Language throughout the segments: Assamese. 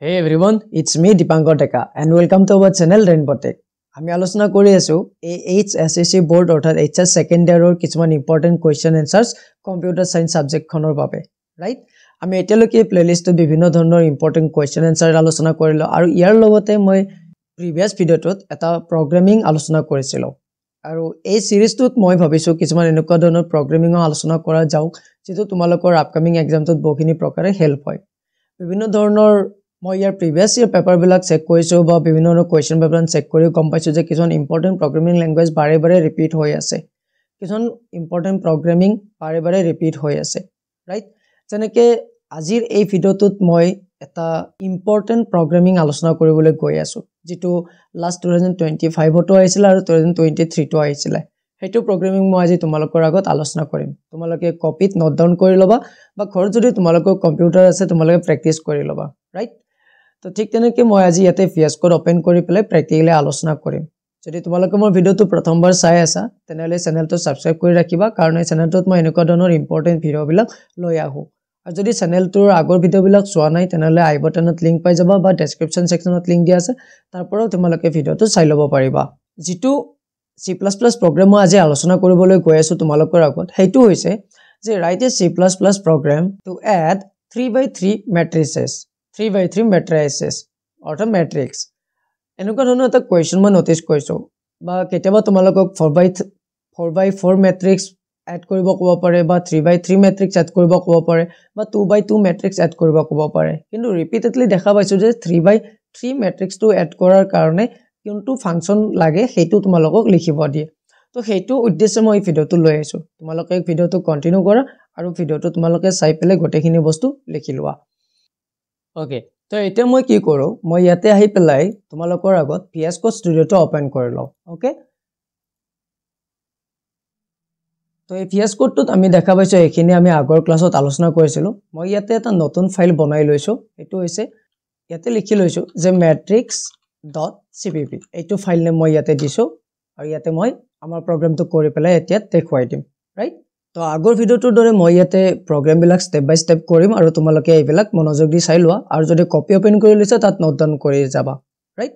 Hey everyone, it's me Dipankar Teka and welcome to our channel Rainbow Tech. আমি আলোচনা কৰি আছো HSSC board অৰ্থাৎ HS second year ৰ কিছুমান important question answers computer science subject খনৰ বাবে right আমি এতিয়ালৈকে প্লেলিষ্টত বিভিন্ন ধৰণৰ important question answer আলোচনা কৰিলো আৰু ইয়াৰ লগতে মই previous ভিডিওটোত এটা programming আলোচনা কৰিছিলো আৰু এই সিৰিজটোত মই ভাবিছো কিছুমান এনেকুৱা ধৰণৰ programming আলোচনা কৰা যাওক যেটো তোমালোকৰ আপকামিং এক্সামটোত বহুখিনি প্ৰকাৰে হেল্প হয় বিভিন্ন ধৰণৰ মই ইয়াৰ প্ৰিভিয়াস ইয়াৰ পেপাৰ বিলাক চেক কৰিছো বা বিভিন্ন ধৰণৰ কোৱেশ্চন পেপাৰ চেক কৰি গম পাইছো যে কিছুমান ইম্পৰ্টেন্ট প্ৰগ্ৰামিং ল্যাঙ্গুৱেজ বাৰে বাৰে ৰিপিট হৈ আছে কিছুমান ইম্পৰ্টেন্ট প্ৰগ্ৰামিং বাৰে বাৰে ৰিপিট হৈ আছে ৰাইট যেনেকৈ আজিৰ এই ভিডিওটোত মই এটা ইম্পৰ্টেন্ট প্ৰগ্ৰামিং আলোচনা কৰিবলৈ গৈ আছো যেটো লাষ্ট 2025 তো আহিছিল আৰু 2023 তো আহিছিল হেতু প্ৰগ্ৰামিং মই আজি তোমালোকৰ আগত আলোচনা কৰিম তোমালোকে কপিত নোট ডাউন কৰি লবা বা ঘৰত যদি তোমালোকৰ কম্পিউটাৰ আছে তোমালোকে প্ৰেক্টিস কৰি লবা ৰাইট তো ঠিক তেনেকৈ মই আজি ইয়াতে VS Code ওপেন কৰি পেলাই প্ৰ্যাকটিক্যালি আলোচনা কৰিম যদি তোমালোকে মোৰ ভিডিওটো প্ৰথমবাৰ চাই আছা তেনেহলে চেনেলটো সাবস্ক্ৰাইব কৰি ৰাখিবা কাৰণ এই চেনেলটোত মই এনেকুৱা ধৰণৰ ইম্পৰ্টেন্ট ভিডিওবিলাক লৈ আহো আৰু যদি চেনেলটোৰ আগৰ ভিডিওবিলাক চোৱা নাই তেনেহলে আই বটনত লিংক পাই যাবা বা ডেসক্ৰিপচন সেকশনত লিংক দিয়া আছে তাৰ পৰাও তোমালোকে ভিডিওটো চাই ল'ব পাৰিবা যেটো C++ program আজি আলোচনা কৰিবলৈ গৈ আছো তোমালোকৰ আগত হেতু হৈছে যে write a C++ program to add 3x3 matrices 3x3 matrices অৰ্থাৎ matrix এনেকুৱা ধৰণৰ এটা কোৱেশ্চন মই নোটিস কৰিছো বা কেতিয়াবা তোমালোকক 4x4 matrix এড কৰিব ক'ব পাৰে বা 3x3 matrix এড কৰিব ক'ব পাৰে বা 2x2 matrix এড কৰিব ক'ব পাৰে কিন্তু ৰিপিটেডলি দেখা পাইছো যে 3x3 matrix টো এড কৰাৰ কাৰণে কোনটো ফাংচন লাগে হেতু তোমালোকক লিখিব দিয়ে তো হেতু উদ্দেশ্য মই ভিডিওটো লৈ আছো তোমালোকে ভিডিওটো কন্টিনিউ কৰা আৰু ভিডিওটো তোমালোকে চাই পেলে গোটেখিনি বস্তু লিখি লোৱা ওকে তো এতিয়া মই কি কৰো মই ইয়াতে আহি পেলাই তোমালোকৰ আগত VS Code ষ্টুডিওটো ওপেন কৰি লও ওকে তো এই VS Code টোত আমি দেখা পাইছো এখিনি আমি আগৰ ক্লাছত আলোচনা কৰিছিলো মই ইয়াতে এটা নতুন ফাইল বনাই লৈছো এটো হৈছে ইয়াতে লিখি লৈছো যে matrix.cpp এইটো ফাইল নেম মই ইয়াতে দিছো আৰু ইয়াতে মই আমাৰ প্ৰগ্ৰামটো কৰি পেলাই এতিয়া দেখুৱাই দিম ৰাইট তো আগৰ ভিডিওটোৰ দৰে মই ইয়াতে প্ৰগ্ৰাম বিলাক স্টেপ বাই স্টেপ কৰিম আৰু তোমালোকে এইবিলাক মনোযোগ দি চাই লোৱা আৰু যদি কপি ওপেন কৰি লৈছা তাত নোট ডাউন কৰি যাবা ৰাইট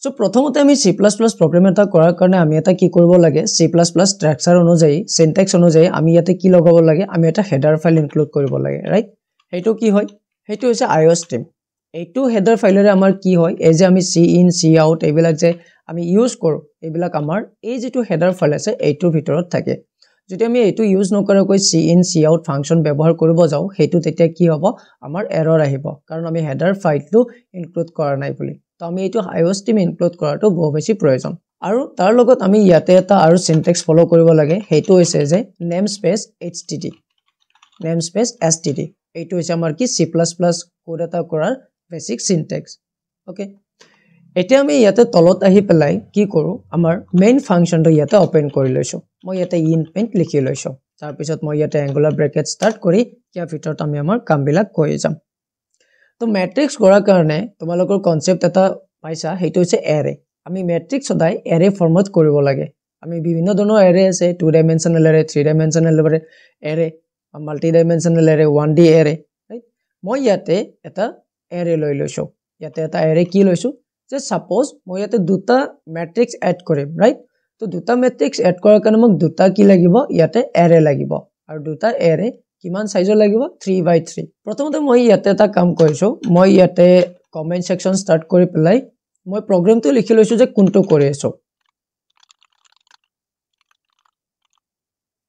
সো প্ৰথমতে আমি C++ প্ৰগ্ৰাম এটা কৰাৰ কাৰণে আমি এটা কি কৰিব লাগে C++ স্ট্ৰাকচাৰ অনুযায়ী সিনট্যাক্স অনুযায়ী আমি ইয়াতে কি লগাব লাগে আমি এটা হেডাৰ ফাইল ইনক্লুড কৰিব লাগে ৰাইট হেতু কি হয় হেতু হৈছে iostream এইটো হেডাৰ ফাইলৰে আমাৰ কি হয় এই যে আমি cin cout এইবিলাক যে আমি ইউজ কৰো এইবিলাক আমাৰ এই যেটো হেডাৰ ফাইল আছে এইটোৰ ভিতৰত থাকে যদি আমি এইটো ইউজ নকৰাকৈ cin cout ফাংচন ব্যৱহাৰ কৰিব যাও হেতু তেতিয়া কি হ'ব আমাৰ এৰৰ আহিব কাৰণ আমি হেডাৰ ফাইলটো ইনক্লুড কৰা নাই বুলি তো আমি এইটো iostream ইনক্লুড কৰাটো বহু বেছি প্ৰয়োজন আৰু তাৰ লগত আমি ইয়াতে এটা আৰু সিনট্যাক্স ফলো কৰিব লাগে হেতু হৈছে যে namespace std এইটো হৈছে আমাৰ কি C++ কোড এটা কৰাৰ বেসিক সিনট্যাক্স ওকে এতিয়া আমি ইয়াতে তলত আহি পেলাই কি কৰো আমাৰ মেইন ফাংচনটো ইয়াতে ওপেন কৰি লৈছো মই ইয়াতে int print লিখি লৈছো তাৰ পিছত মই ইয়াতে এংগুলাৰ ব্ৰেকেট স্টাৰ্ট কৰি ইয়াৰ ভিতৰত আমি আমাৰ কামবিলাক কৰি যাম তো ম্যাট্ৰিক্স কৰাৰ কাৰণে তোমালোকৰ কনসেপ্ট এটা পাইছা হেতু হৈছে এৰে আমি ম্যাট্ৰিক্স সদায় এৰে ফৰ্মত কৰিব লাগে আমি বিভিন্ন ধৰণৰ এৰে আছে 2 ডাইমেনশনাল এৰে 3 ডাইমেনশনাল এৰে মাল্টি ডাইমেনশনাল এৰে 1D এৰে ৰাইট মই ইয়াতে এটা এৰে লৈ লৈছো ইয়াতে এটা এৰে কি লৈছো যে সাপোজ মই ইয়াতে দুটা ম্যাট্ৰিক্স এড কৰিম ৰাইট তো দুটা ম্যাট্ৰিক্স এড কৰাৰ কাৰণে মোক দুটা কি লাগিব ইয়াতে এৰে লাগিব আৰু দুটা এৰে কিমান সাইজৰ লাগিব 3x3 প্ৰথমতে মই ইয়াতে এটা কাম কৰিছো মই ইয়াতে কমেন্ট সেকশন স্টাৰ্ট কৰি পেলাই মই প্ৰগ্ৰামটো লিখি লৈছো যে কোনটো কৰি আছো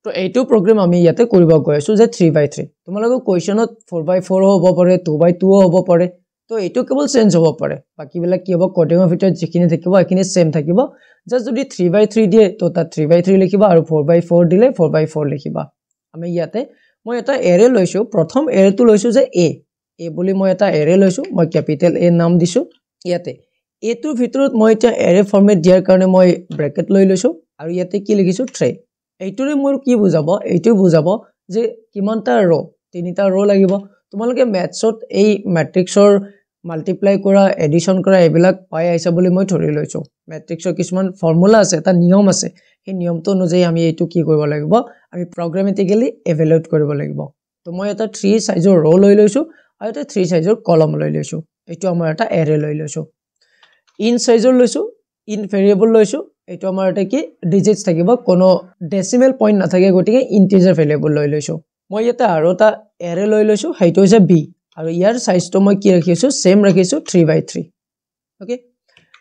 তো এইটো প্ৰগ্ৰাম আমি ইয়াতে কৰিব গৈ আছো যে 3x3 তোমালোকৰ কোৱেশ্চনত 4x4 হ'ব পাৰে 2x2 হ'ব পাৰে তো এইটো কেৱল চেঞ্জ হ'ব পাৰে বাকিবিলাক কি হ'ব কোডিংৰ ভিতৰত যিখিনি থাকিব এখিনি সেম থাকিব জাস্ট যদি 3x3 দিয়ে তো তা 3x3 লিখিবা আৰু 4x4 দিলে 4x4 লিখিবা আমি ইয়াতে মই এটা এৰে লৈছো প্ৰথম এৰেটো লৈছো যে a বুলি মই এটা এৰে লৈছো মই ক্যাপিটেল A নাম দিছো ইয়াতে এটোৰ ভিতৰত মই এটা এৰে ফৰমেট দিয়াৰ কাৰণে মই ব্ৰেকেট লৈ লৈছো আৰু ইয়াতে কি লিখিছো ট্ৰে এইটোৰে মোৰ কি বুজাব এইটো বুজাব যে কিমানটা ৰ তিনিটা ৰ লাগিব তোমালোকে ম্যাথছত এই ম্যাট্ৰিক্সৰ মাল্টিপ্লাই কৰা এডিশন কৰা এইবিলাক পাই আইছা বুলি মই ধৰি লৈছো ম্যাট্ৰিক্সৰ কিছুমান ফৰ্মুলা আছে এটা নিয়ম আছে এই নিয়মটো অনুযায়ী আমি এইটো কি কৰিব লাগিব আমি প্ৰগ্ৰামেটিক্যালি ইভালুৱেট কৰিব লাগিব তো মই এটা 3 সাইজৰ ৰ লৈ লৈছো আৰু এটা 3 সাইজৰ কলম লৈ লৈছো এইটো আমাৰ এটা এৰে লৈ লৈছো ইন সাইজৰ লৈছো ইন ভেৰিয়েবল লৈছো এইটো আমাৰ এটা কি ডিজিটস থাকিব কোনো ডেসিমেল পইণ্ট নাথাকে গতিকে ইন্টিজাৰ ভেৰিয়েবল লৈ লৈছো মই এটা আৰু এটা এৰে লৈ লৈছো হেইটো হৈছে b আৰু ইয়াৰ সাইজটো মই কি ৰাখিছো সেম ৰাখিছো 3/3 ওকে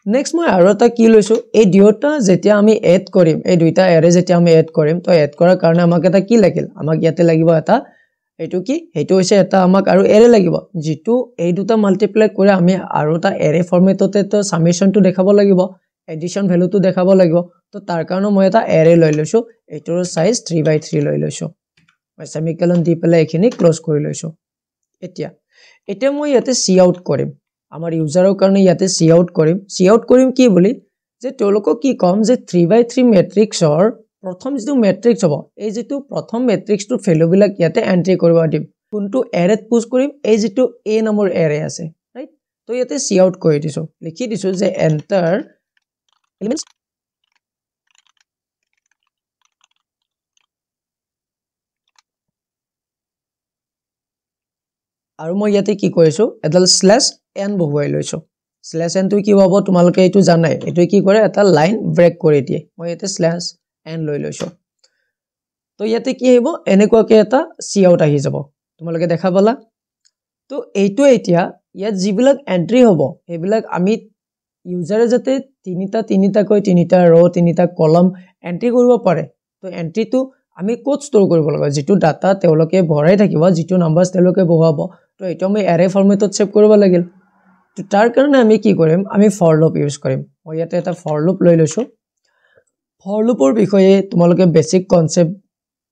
নেক্সট মই আৰু এটা কি লৈছো এই দুটা যেতিয়া আমি এড কৰিম এই দুইটা এৰে যেতিয়া আমি এড কৰিম তো এড কৰাৰ কাৰণে আমাক এটা কি লাগিল আমাক ইয়াতে লাগিব এটা এইটো কি হেইটো হৈছে এটা আমাক আৰু এৰে লাগিব যেটো এই দুটা মাল্টিপ্লাই কৰি আমি আৰু এটা এৰে ফৰমেটতে তো সামেশনটো দেখাব লাগিব এডিশন ভ্যালুটো দেখাব লাগিব তো তাৰ কাৰণে মই এটা এৰে লৈ লৈছো এইটোৰ সাইজ 3/3 লৈ লৈছো মই সেমিকলন দি পেলাই এখিনি ক্লোজ কৰি লৈছো এতিয়া মই ইয়াতে সি আউট কৰিম আমাৰ ইউজাৰৰ কাৰণে ইয়াতে সি আউট কৰিম কি বুলি যে তেওঁলোকক কি কম যে 3/3 মেট্ৰিক্সৰ প্ৰথম যেটো মেট্ৰিক্স হ'ব এই যেটো প্ৰথম মেট্ৰিক্সটো ভ্যালু বিলাক ইয়াতে এন্ট্ৰি কৰিব দিম কোনটো এৰেত পুশ কৰিম এই যেটো a নম্বৰ এৰে আছে ৰাইট তো ইয়াতে সি আউট কৰি দিছো লিখি দিছো যে এন্টাৰ এলিমেন্টস আৰু মই ইয়াতে কি কৰিছো এডাল স্ল্যাশ n বহুৱাই লৈছো স্ল্যাশ n টো কি হ'ব তোমালোকে এইটো জানাই এইটো কি কৰে এটা লাইন ব্ৰেক কৰি দিয়ে মই ইয়াতে স্ল্যাশ n লৈ লৈছো তো ইয়াতে কি হ'ব এনেকুৱাকে এটা সি আউট আহি যাব তোমালোকে দেখা পালা তো এইটো এতিয়া ইয়াত যিবিলাক এন্ট্ৰি হ'ব এইবিলাক আমি ইউজাৰে যাতে তিনিটা ৰ তিনিটা কলম এন্ট্ৰি কৰিব পাৰে তো এন্ট্ৰিটো আমি কোড ষ্টৰ কৰিব লাগিব যেটো ডাটা তেওঁলোকে ভৰাই থাকিব যেটো নাম্বাৰছ তেওঁলোকে বহুৱাব তো এটা আমি এৰে ফৰমেটত সেভ কৰিব লাগিল তো তাৰ কাৰণে আমি কি কৰিম আমি ফৰ লুপ ইউজ কৰিম মই ইয়াতে এটা ফৰ লুপ লৈ লৈছো ফৰ লুপৰ বিষয়ে তোমালোকে বেসিক কনসেপ্ট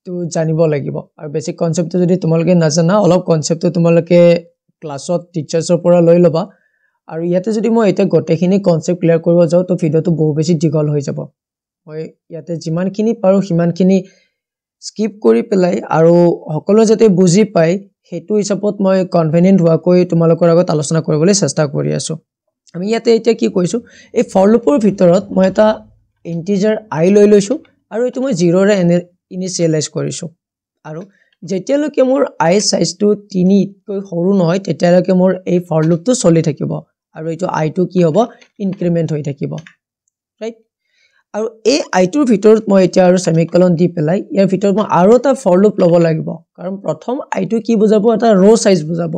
তো জানিব লাগিব আৰু বেসিক কনসেপ্টটো যদি তোমালোকে নাজানা অলপ কনসেপ্টটো তোমালোকে ক্লাছত টিচাৰ্ছৰ পৰা লৈ লবা আৰু ইয়াতে যদি মই এটা গটেখিনি কনসেপ্ট ক্লিয়াৰ কৰিব যাও তো ভিডিওটো বহু বেছি দীঘল হৈ যাব মই ইয়াতে যিমানখিনি পাৰো সিমানখিনি স্কিপ কৰি পেলাই আৰু সকলো যাতে বুজি পায় হেতু হিচাপত মই কনভেনিয়েন্ট হোৱাকৈ তোমালোকৰ আগত আলোচনা কৰিবলৈ চেষ্টা কৰি আছো আমি ইয়াতে এতিয়া কি কৈছো এই ফৰ লুপৰ ভিতৰত মই এটা ইন্টিজাৰ i লৈ লৈছো আৰু এটো মই 0 ৰে ইনিশিয়ালাইজ কৰিছো আৰু যেতিয়ালৈকে মোৰ i সাইজটো 3 কৈ সৰু নহয় তেতিয়ালৈকে মোৰ এই ফৰ লুপটো চলি থাকিব আৰু এটো i টো কি হ'ব ইনক্ৰিমেন্ট হৈ থাকিব ৰাইট আৰু এই i টোৰ ভিতৰত মই এতিয়া আৰু সেমিকলন দি পেলাই ইয়াৰ ভিতৰত মই আৰু এটা ফৰ লুপ ল'ব লাগিব কাৰণ প্ৰথম i টো কি বুজাব এটা ৰ সাইজ বুজাব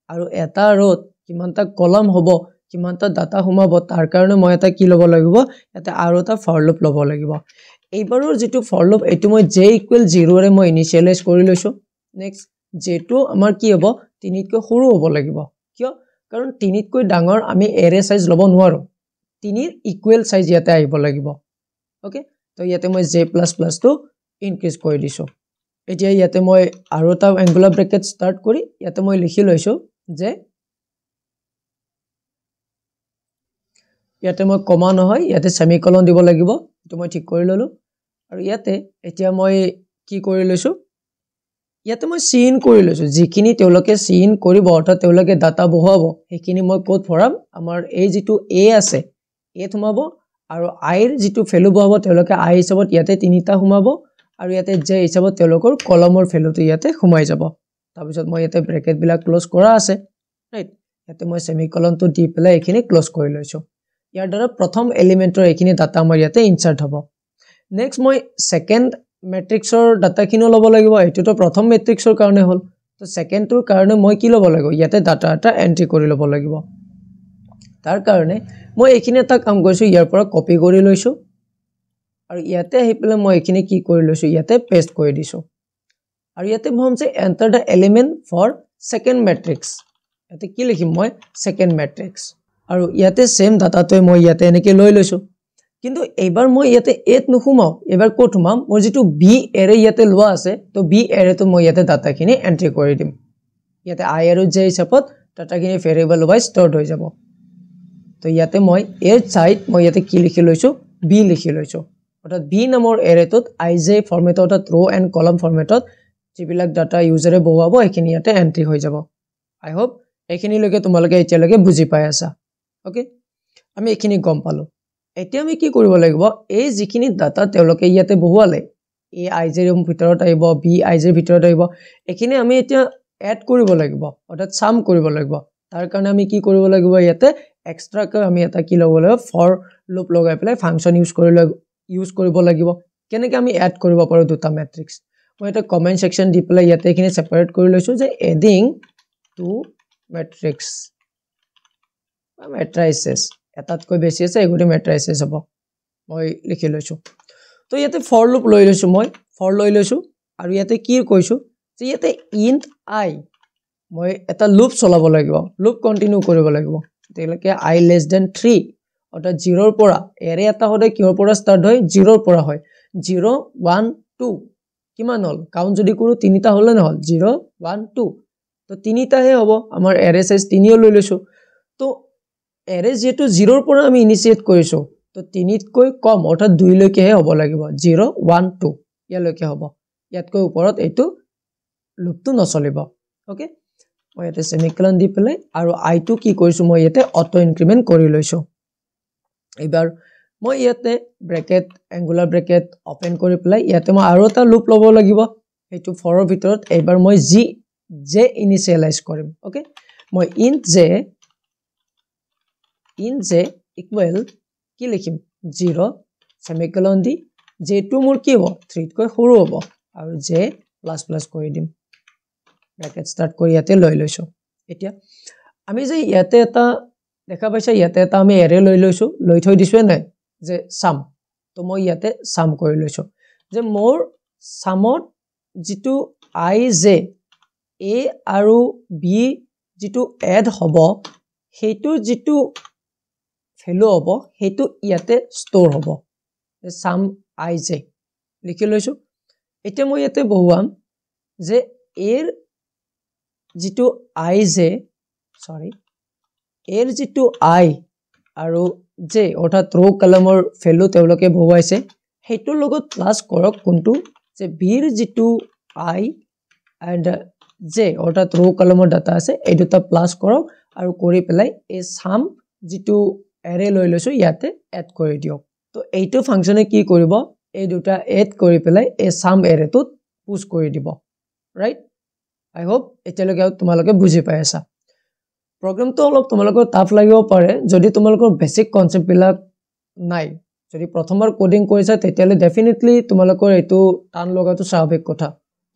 আৰু এটা ৰত কিমানটা কলম হ'ব কিমানটা ডাটা সোমাব তাৰ কাৰণে মই এটা কি ল'ব লাগিব এটা আৰু এটা ফৰ লুপ ল'ব লাগিব এইবাৰৰ যেটো ফৰ লুপ এটো মই j = 0 ৰে মই ইনিশিয়ালাইজ কৰি লৈছো নেক্সট যেটো আমাৰ কি হ'ব 3 তকৈ সৰু হ'ব লাগিব কিয় কাৰণ 3 তকৈ ডাঙৰ আমি এৰে সাইজ ল'ব নোৱাৰো 3 ৰ ইকুৱেল সাইজ ইয়াতে আহিব লাগিব ওকে তো ইয়াতে মই j++ টো ইনক্ৰিজ কৰি দিছো এতিয়া ইয়াতে মই আৰু এটা এংগুলাৰ ব্ৰেকেট ষ্টাৰ্ট কৰি ইয়াতে মই লিখি লৈছো যে ইয়াতে মই কমা নহয় ইয়াতে সেমিকলন দিব লাগিব তো মই ঠিক কৰি ললো আৰু ইয়াতে এতিয়া মই কি কৰি লৈছো ইয়াতে মই সিন কৰি লৈছো যিখিনি তেওঁলোকে সিন কৰিব অৰ্থাৎ তেওঁলোকে ডাটা বহুৱাব হেখিনি মই কোড ভৰাম আমাৰ এই যেটো a আছে a থমাব আৰু i ৰ যেটো ভ্যালু বহুৱাব তেওঁলোকে i হিচাপত ইয়াতে তিনিটা সোমাব আৰু ইয়াতে j হিচাপত তেওঁলোকৰ কলমৰ ভ্যালুটো ইয়াতে সোমাই যাব তাৰ পিছত মই ইয়াতে ব্ৰেকেট বিলাক ক্লোজ কৰা আছে ৰাইট ইয়াতে মই সেমিকলনটো দি পেলাই এখিনি ক্লোজ কৰি লৈছো ইয়াৰ দ্বাৰা প্ৰথম এলিমেন্টৰ এখিনি ডাটা আমাৰ ইয়াতে ইনসাৰ্ট হ'ব নেক্সট মই সেকেন্ড মেট্ৰিক্সৰ ডাটা কিনো ল'ব লাগিব এটোটো প্ৰথম মেট্ৰিক্সৰ কাৰণে হ'ল তো সেকেন্ডটোৰ কাৰণে মই কি ল'ব লাগিব ইয়াতে ডাটা এটা এন্ট্ৰি কৰি ল'ব লাগিব তাৰ কাৰণে মই এখিনি এটা কাম কৰিছো ইয়াৰ পৰা কপি কৰি লৈছো আৰু ইয়াতে আহি পেলাই মই এখিনি কি কৰি লৈছো ইয়াতে পেষ্ট কৰি দিছো আৰু ইয়াতে মই যে enter the element for second matrix ইয়াতে কি লিখিম মই সেকেন্ড মেট্ৰিক্স আৰু ইয়াতে সেম ডাটাটো মই ইয়াতে এনেকে লৈ লৈছো কিন্তু এবাৰ মই ইয়াতে এত নুহুমাও এবাৰ কোট হুমাম মোৰ যেটো b এৰে ইয়াতে লোৱা আছে তো b এৰেটো মই ইয়াতে ডাটাখিনি এন্ট্ৰি কৰি দিম ইয়াতে i আৰু j হিচাপত ডাটাখিনি ভেৰিয়েবল ওয়াইজ ষ্টৰড হৈ যাব তো ইয়াতে মই এৰ সাইড মই ইয়াতে কি লিখি লৈছো b লিখি লৈছো অৰ্থাৎ b নামৰ এৰেটোত ij ফৰমেটত অৰ্থাৎ ৰ এণ্ড কলম ফৰমেটত যিবিলাক ডাটা ইউজাৰে বহুৱাব এখিনি ইয়াতে এন্ট্ৰি হৈ যাব আই হোপ এখিনি লগে তোমালোকে এতিয়ালৈকে বুজি পাই আছা ওকে আমি এখিনি গম পালো এতিয়া আমি কি কৰিব লাগিব এই যিখিনি ডাটা তেওঁলোকে ইয়াতে বহুৱালে এই ij ৰ ভিতৰত আহিব b ij ৰ ভিতৰত আহিব এখিনি আমি এতিয়া এড কৰিব লাগিব অৰ্থাৎ সাম কৰিব লাগিব তাৰ কাৰণে আমি কি কৰিব লাগিব ইয়াতে এক্সট্ৰাকে আমি এটা কি লব লাগিব ফৰ লুপ লগাই পেলাই ফাংচন ইউজ কৰিব লাগিব কেনেকৈ আমি এড কৰিব পাৰো দুটা ম্যাট্ৰিক্স মই এটা কমেন্ট সেকশন দি পেলাই ইয়াতে এখিনি সেপাৰেট কৰি লৈছো যে এডিং টু ম্যাট্ৰিক্স বা ম্যাট্ৰিসেস এটাতকৈ বেছি আছে এগুটি ম্যাট্ৰিসেস হ'ব মই লিখি লৈছো তো ইয়াতে ফৰ লুপ লৈ লৈছো মই ফৰ লৈ লৈছো আৰু ইয়াতে কি কৈছো যে ইয়াতে int I মই এটা লুপ চলাব লাগিব লুপ কন্টিনিউ কৰিব লাগিব তেলকে I less than 3 অৰ্থাৎ 0 ৰ পৰা এৰে এটা হলে কিহৰ পৰা স্টাৰ্ট হয় 0 ৰ পৰা হয় 0 1 2 কিমান হল কাউন্ট যদি কৰো তিনিটা হলে নহল 0 1 2 তো তিনিটাহে হ'ব আমাৰ এৰে সাইজ 3 লৈ লৈছো তো এৰে যেটো 0 ৰ পৰা আমি ইনিশিয়েট কৰিছো তো 3 তকৈ কম অৰ্থাৎ 2 লৈকেহে হ'ব লাগিব 0 1 2 ইয়ালৈকে হ'ব ইয়াতকৈ ওপৰত এইটো লুপটো নচলিব ওকে মই ইয়াতে সেমিকলন দি পেলাই আৰু I টো কি কৰিছো মই ইয়াতে অটো ইনক্ৰিমেন্ট কৰি লৈছো এবাৰ মই ইয়াতে ব্ৰেকেট এংগুলাৰ ব্ৰেকেট ওপেন কৰি পেলাই ইয়াতে মই আৰু এটা লুপ লব লাগিব এইটো ফৰৰ ভিতৰত এবাৰ মই j ইনিশিয়ালাইজ কৰিম ওকে মই int j ইকুৱেল কি লিখিম 0 সেমিকলন দি j টো মোৰ কি হ'ব 3 কৈ সৰু হ'ব আৰু j প্লাস প্লাস কৰি দিম ব্ৰেকেট স্টাৰ্ট কৰি ইয়াতে লৈ লৈছো এতিয়া আমি যে ইয়াতে এটা দেখা পাইছা ইয়াতে এটা আমি এৰে লৈ লৈছো লৈ থৈ দিছো নাই যে সাম তো মই ইয়াতে সাম কৰি লৈছো যে মোৰ সামত যেটো I j a আৰু b যেটো এড হ'ব হেতু যেটো ভ্যালু হ'ব হেতু ইয়াতে ষ্টৰ হ'ব যে সাম I j লিখি লৈছো এতিয়া মই ইয়াতে বহুৱাম যে এৰ যেটো I j সৰি এৰ যেটো I আৰু j অৰ্থাৎ ৰো কলমৰ ভ্যালু তেওঁলোকে বহুৱাইছে হেতুৰ লগত প্লাস কৰক কোনটো যে b ৰ যেটো I and j অৰ্থাৎ ৰো কলমৰ ডাটা আছে এই দুটা প্লাস কৰক আৰু কৰি পেলাই এই সাম যেটো এৰে লৈ লৈছো ইয়াতে এড কৰি দিয়ক তো এইটো ফাংচনে কি কৰিব এই দুটা এড কৰি পেলাই এই সাম এৰেটোত পুশ কৰি দিব ৰাইট I hope এতিয়ালৈকে তোমালোকে বুজি পাই আছা প্ৰগ্ৰামটো অলপ তোমালোকৰ টাফ লাগিব পাৰে যদি তোমালোকৰ বেসিক কনসেপ্ট বিলাক নাই যদি প্ৰথমবাৰ কোডিং কৰিছা তেতিয়ালে ডেফিনেটলি তোমালোকৰ এটো টান লগাটো স্বাভাৱিক কথা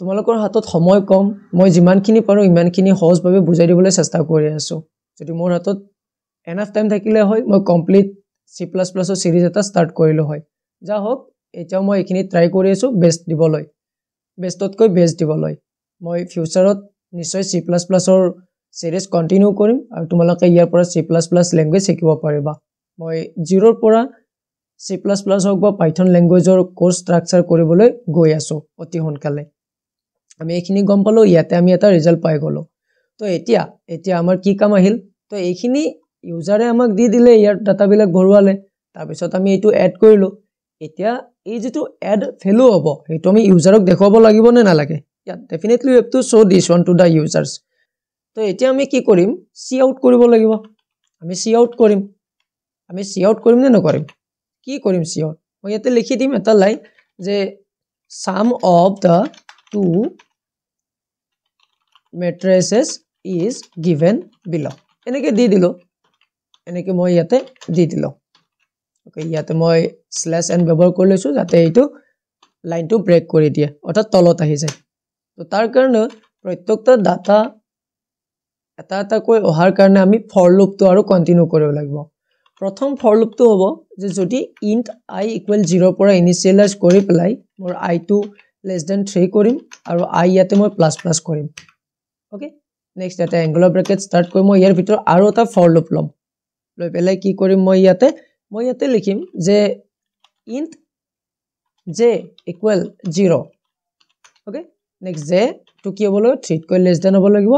তোমালোকৰ হাতত সময় কম মই যিমানখিনি পাৰো ইমানখিনি সহজভাৱে বুজাই দিবলৈ চেষ্টা কৰি আছো যদি মোৰ হাতত এনাফ টাইম থাকিলে হয় মই কমপ্লিট C++ ৰ সিৰিজ এটা স্টাৰ্ট কৰিলো হয় যা হোক এতিয়া মই এখিনি ট্ৰাই কৰি আছো বেস্ট দিবলৈ বেষ্টতকৈ বেস্ট দিবলৈ মই ফিউচাৰত নিশ্চয় C++ ৰ সিৰিজ কন্টিনিউ কৰিম আৰু তোমালোকে ইয়াৰ পৰা C++ ল্যাঙ্গুৱেজ শিকিব পাৰিবা মই 0 ৰ পৰা C++ হক বা পাইথন ল্যাঙ্গুৱেজৰ কোৰ্স ষ্ট্ৰাকচাৰ কৰিবলৈ গৈ আছো অতি সোনকালে আমি এখিনি গম পালো ইয়াতে আমি এটা ৰিজাল্ট পাই গলো তো এতিয়া আমাৰ কি কাম আহিল তো এখিনি ইউজাৰে আমাক দি দিলে ইয়াৰ ডাটা বিলাক ভৰুৱালে তাৰ পিছত আমি এটো এড কৰিলো এতিয়া এই যেটো এড ভ্যালু হ'ব হেতু আমি ইউজাৰক দেখাব লাগিব নে নালাগে Yeah, definitely we have to show this one to the users. তো এতিয়া আমি কি কৰিম সি আউট কৰিব লাগিব আমি সি আউট কৰিম নে নকৰিম কি কৰিম সি আউট মই ইয়াতে লিখি দিম এটা লাইন যে sum of the two matrices is given below এনেকে দি দিলো এনেকে মই ইয়াতে দি দিলো ওকে ইয়াতে মই /n ব্যৱহাৰ কৰি লৈছো যাতে এইটো লাইনটো ব্ৰেক কৰি দিয়ে অৰ্থাৎ তলত আহি যায় তো তাৰ কাৰণে প্ৰত্যেকটা ডাটা এটা কৈ অহাৰ কাৰণে আমি ফৰ লুপটো আৰু কন্টিনিউ কৰিব লাগিব প্ৰথম ফৰ লুপটো হ'ব যে যদি int I = 0 পৰা ইনিশিয়ালাইজ কৰি পেলাই মোৰ I টো <3 কৰিম আৰু I ইয়াতে মই প্লাস প্লাস কৰিম ওকে নেক্সট এটা এংগুলাৰ ব্ৰেকেট স্টাৰ্ট কৰিম মই ইয়াৰ ভিতৰ আৰু এটা ফৰ লুপ লম লৈ পেলাই কি কৰিম মই ইয়াতে লিখিম যে int j = 0 okay next j টু কি হ'ব লাগিব 3 কৈ লেছ দেন হ'ব লাগিব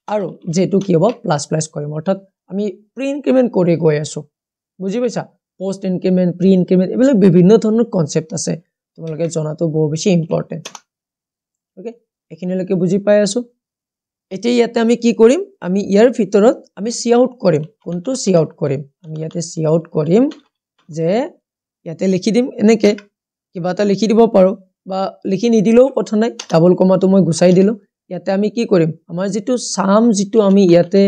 আৰু j টু কি হ'ব প্লাস প্লাস কৰিম অৰ্থাৎ আমি প্ৰি ইনক্ৰিমেন্ট কৰি গৈ আছো বুজি পাইছা পোষ্ট ইনক্ৰিমেন্ট প্ৰি ইনক্ৰিমেন্ট এবিলাক বিভিন্ন ধৰণৰ কনসেপ্ট আছে তোমালোকে জনাটো বহু বেছি ইম্পৰ্টেন্ট ওকে এখিনিলৈকে বুজি পাই আছো এতিয়া ইয়াতে আমি কি কৰিম আমি ইয়াৰ ভিতৰত আমি সি আউট কৰিম কোনটো সি আউট কৰিম আমি ইয়াতে সি আউট কৰিম যে ইয়াতে লিখি দিম এনেকে কিবা এটা লিখি দিব পাৰো বা লিখি নিদিলেও কথা নাই ডাবল কমাটো মই গুছাই দিলো ইয়াতে আমি কি কৰিম আমাৰ যেটো সাম যেটো আমি ইয়াতে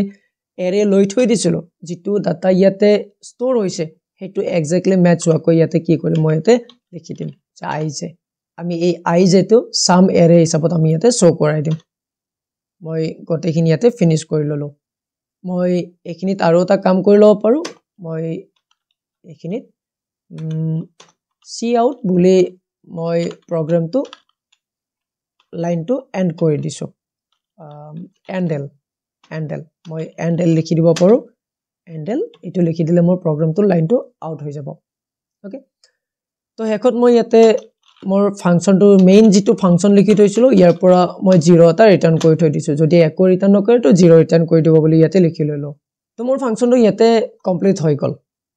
এৰে লৈ থৈ দিছিলো যেটো ডাটা ইয়াতে ষ্টৰ হৈছে হেতু এক্স্যাক্টলি ম্যাচ হোৱাকৈ ইয়াতে কি কৰিম মই ইয়াতে লিখি দিম যে আইজ আমি এই আইজ এটো সাম এৰে হিচাপত আমি ইয়াতে শো কৰাই দিম মই গটেখিনি ইয়াতে ফিনিশ কৰি ললো মই এখিনিত আৰু এটা কাম কৰি লব পাৰো মই এখিনিত see out বুলি মই প্ৰগ্ৰামটো লাইনটো এন্ড কৰি দিছো এন্ডেল মই এন্ডেল লিখি দিব পাৰো এন্ডেল এটো লিখি দিলে মোৰ প্ৰগ্ৰামটো লাইনটো আউট হৈ যাব ওকে তো হেকত মই ইয়াতে মোৰ ফাংচনটো মেইন যেটো ফাংচন লিখি থৈছিলো ইয়াৰ পৰা মই 0 এটা ৰিটাৰ্ণ কৰি থৈ দিছো যদি একো ৰিটাৰ্ণ নকৰে তো 0 ৰিটাৰ্ণ কৰি দিব বুলি ইয়াতে লিখি ললো তো মোৰ ফাংচনটো ইয়াতে কমপ্লিট হৈ গল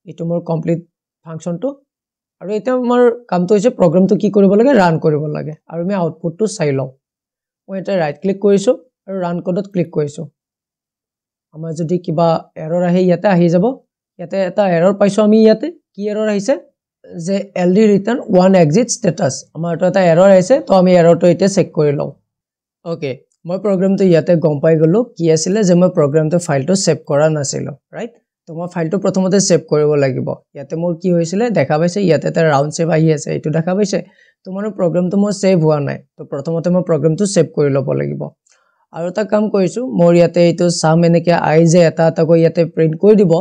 এটো মোৰ কমপ্লিট ফাংচনটো আৰু এটা আমাৰ কামটো হৈছে প্ৰগ্ৰামটো কি কৰিব লাগে ৰান কৰিব লাগে আৰু আমি আউটপুটটো চাই লও মই এটা ৰাইট ক্লিক কৰিছো আৰু ৰান কোডত ক্লিক কৰিছো আমাৰ যদি কিবা এৰৰ আহে ইয়াতে আহি যাব ইয়াতে এটা এৰৰ পাইছো আমি ইয়াতে কি এৰৰ আহিছে যে ld return one exit status আমাৰ এটা এৰৰ আহিছে তো আমি এৰৰটো এতিয়া চেক কৰি লও ওকে মই প্ৰগ্ৰামটো ইয়াতে গম পাই গলো কি আছিল যে মই প্ৰগ্ৰামটো ফাইলটো সেভ কৰা নাছিল ৰাইট তো মই ফাইলটো প্ৰথমতে সেভ কৰিব লাগিব ইয়াতে মোৰ কি হৈছিল দেখা পাইছে ইয়াতে এটা ৰাউন্ড সেভ আহি আছে এটো দেখা পাইছে তো মোৰ প্ৰগ্ৰামটো মোৰ সেভ হোৱা নাই তো প্ৰথমতে মই প্ৰগ্ৰামটো সেভ কৰি লব লাগিব আৰু এটা কাম কৰিছো মোৰ ইয়াতে এটো সাম এনেকে আই যে এটা কৈ ইয়াতে প্ৰিন্ট কৰি দিব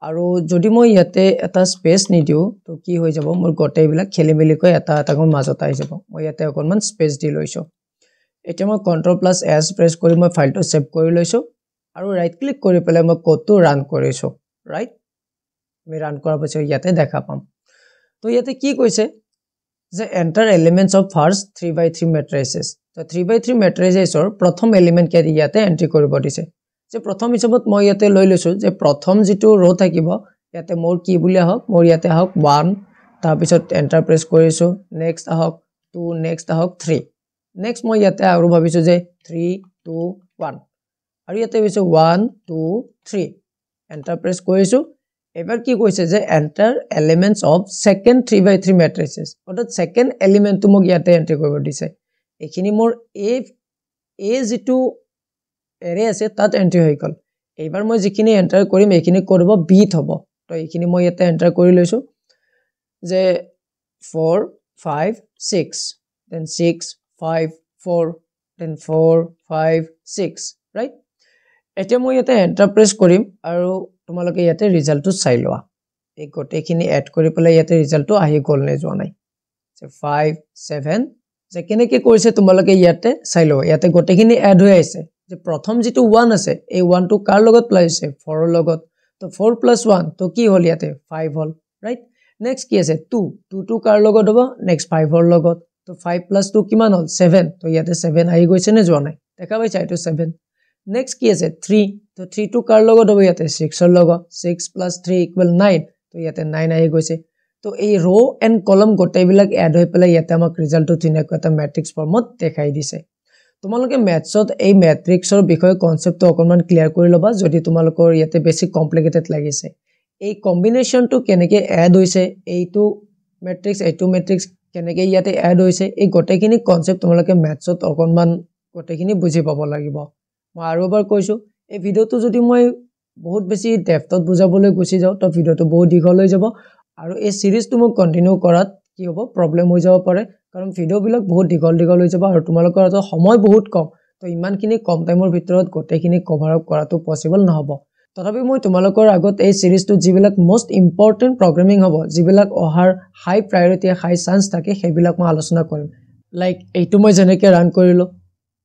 আৰু যদি মই ইয়াতে এটা স্পেস নিদিও তো কি হৈ যাব মোৰ গটেইবিলাক খেলিমেলি কৈ এটা কৈ মাজত আহি যাব মই ইয়াতে অকনমান স্পেস দি লৈছো এতিয়া মই Ctrl+S প্ৰেছ কৰি মই ফাইলটো সেভ কৰি লৈছো আৰু ৰাইট ক্লিক কৰি পেলাই মই কোডটো ৰান কৰিছো ৰাইট আমি ৰান কৰাৰ পিছত ইয়াতে দেখা পাম তো ইয়াতে কি কৈছে যে enter elements of first 3x3 মেট্ৰিসেস তো 3x3 মেট্ৰিসেসৰ প্ৰথম এলিমেন্ট কে ইয়াতে এন্ট্ৰি কৰিব দিছে যে প্ৰথম হিচাপত মই ইয়াতে লৈ লৈছো যে প্ৰথম যেটো ৰ থাকিব ইয়াতে মোৰ কি বুলি আহক মোৰ ইয়াতে আহক 1 তাৰ পিছত এন্টাৰ প্ৰেছ কৰিছো নেক্সট আহক 2 নেক্সট আহক 3 নেক্সট মই ইয়াতে আৰু ভাবিছো যে 3 2 1 আৰু ইয়াতে হৈছে 1 2 3 এন্টাৰ প্ৰেছ কৰিছো এবাৰ কি কৈছে যে enter elements of second 3x3 মেট্ৰিসেস অৰ্থাৎ সেকেন্ড এলিমেন্টটো মোক ইয়াতে এন্ট্ৰি কৰিব দিছে এখিনি মোৰ এ যেটো এৰে আছে তাত এন্ট্ৰি হৈ গল এইবাৰ মই যিখিনি এন্টাৰ কৰিম এইখিনি কৰিব বিট হ'ব তো এইখিনি মই ইয়াতে এন্টাৰ কৰি লৈছো যে 4 5 6 then 6 5 4 then 4 5 6 right এতিয়া মই ইয়াতে এন্টাৰ প্ৰেছ কৰিম আৰু তোমালোকে ইয়াতে ৰিজাল্টটো চাই লোৱা এই গটেখিনি এড কৰি পেলাই ইয়াতে ৰিজাল্টটো আহি গল নে যোৱা নাই যে 5 7 যে কেনেকৈ কৰিছে তোমালোকে ইয়াতে চাই লোৱা ইয়াতে গটেখিনি এড হৈ আছে যে প্ৰথম যেটো 1 আছে এই 1 টো কাৰ লগত প্লাস আছে 4 ৰ লগত তো 4 + 1 তো কি হল ইয়াতে 5 হল ৰাইট নেক্সট কি আছে 2 টো কাৰ লগত হ'ব নেক্সট 5 ৰ লগত তো 5 + 2 কিমান হল 7 তো ইয়াতে 7 আহি গৈছে নে যোৱা নাই দেখা পাইছা এটো 7 নেক্সট কি আছে 3 তো 3 টো কাৰ লগত হ'ব ইয়াতে 6 ৰ লগত 6 + 3 = 9 তো ইয়াতে 9 আহি গৈছে তো এই ৰ এন্ড কলম গটেইবিলাক এড হৈ পেলাই ইয়াতে আমাক ৰিজাল্টটো তিনকৈ এটা ম্যাট্ৰিক্স ফৰ্মত দেখাই দিছে তোমালোকে ম্যাথছত এই ম্যাট্ৰিক্সৰ বিষয়ে কনসেপ্টটো অকনমান ক্লিয়াৰ কৰি লবা যদি তোমালোকৰ ইয়াতে বেছি কমপ্লিকেটেড লাগিছে এই কম্বিনেশনটো কেনেকৈ এড হৈছে এইটো ম্যাট্ৰিক্স কেনেকৈ ইয়াতে এড হৈছে এই গটেইখিনি কনসেপ্ট তোমালোকে ম্যাথছত অকনমান গটেইখিনি বুজি পাব লাগিব মই আৰু এবাৰ কৈছো এই ভিডিওটো যদি মই বহুত বেছি ডেপথত বুজাবলৈ গুছি যাও তো ভিডিওটো বহুত দীঘল হৈ যাব আৰু এই সিৰিজটো মই কন্টিনিউ কৰাত কি হ'ব প্ৰবলেম হৈ যাব পাৰে কাৰণ ভিডিওবিলাক বহুত দীঘল হৈ যাব আৰু তোমালোকৰ তো সময় বহুত কম তো ইমানখিনি কম টাইমৰ ভিতৰত গটেইখিনি কভাৰ আপ কৰাটো পসিবল নহব তথাপি মই তোমালোকৰ আগত এই সিৰিজটো যিবিলাক মোস্ট ইম্পৰ্টেন্ট প্ৰগ্ৰামিং হ'ব যিবিলাক অহাৰ হাই প্ৰায়োৰিটি হাই চান্স থাকে সেইবিলাক মই আলোচনা কৰিম লাইক এইটো মই যেনেকৈ ৰান কৰিলো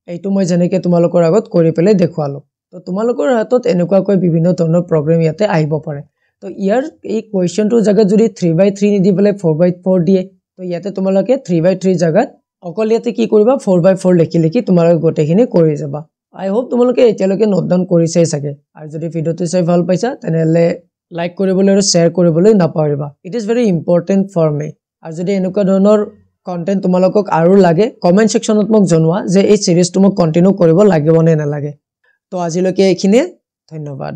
এইটো মই যেনেকৈ তোমালোকৰ আগত কৰি পেলাই দেখুৱালো তো তোমালোকৰ হাতত এনেকুৱাকৈ বিভিন্ন ধৰণৰ প্ৰগ্ৰাম ইয়াতে আহিব পাৰে তো ইয়াৰ এই কোৱেশ্চনটোৰ জায়গাত যদি 3x3 নিদি পেলাই 4x4 দিয়ে তো ইয়াতে তোমালোকে 3x3 জায়গাত অকল ইয়াতে কি কৰিবা 4x4 লিখি তোমালোকে গটেখিনি কৰি যাবা আই হোপ তোমালোকে এতিয়ালৈকে নোট ডাউন কৰিছেই চাগে আৰু যদি ভিডিওটো চাই ভাল পাইছা তেনেহলে লাইক কৰিবলৈ আৰু শেয়াৰ কৰিবলৈ নাপাহৰিবা it is very important for me আৰু যদি এনেকুৱা ধৰণৰ কন্টেন্ট তোমালোকক আৰু লাগে কমেন্ট সেকশনত মোক জনোৱা যে এই সিৰিজটো মোক কন্টিনিউ কৰিব লাগিব নে নালাগে তো আজিলৈকে এইখিনিয়ে ধন্যবাদ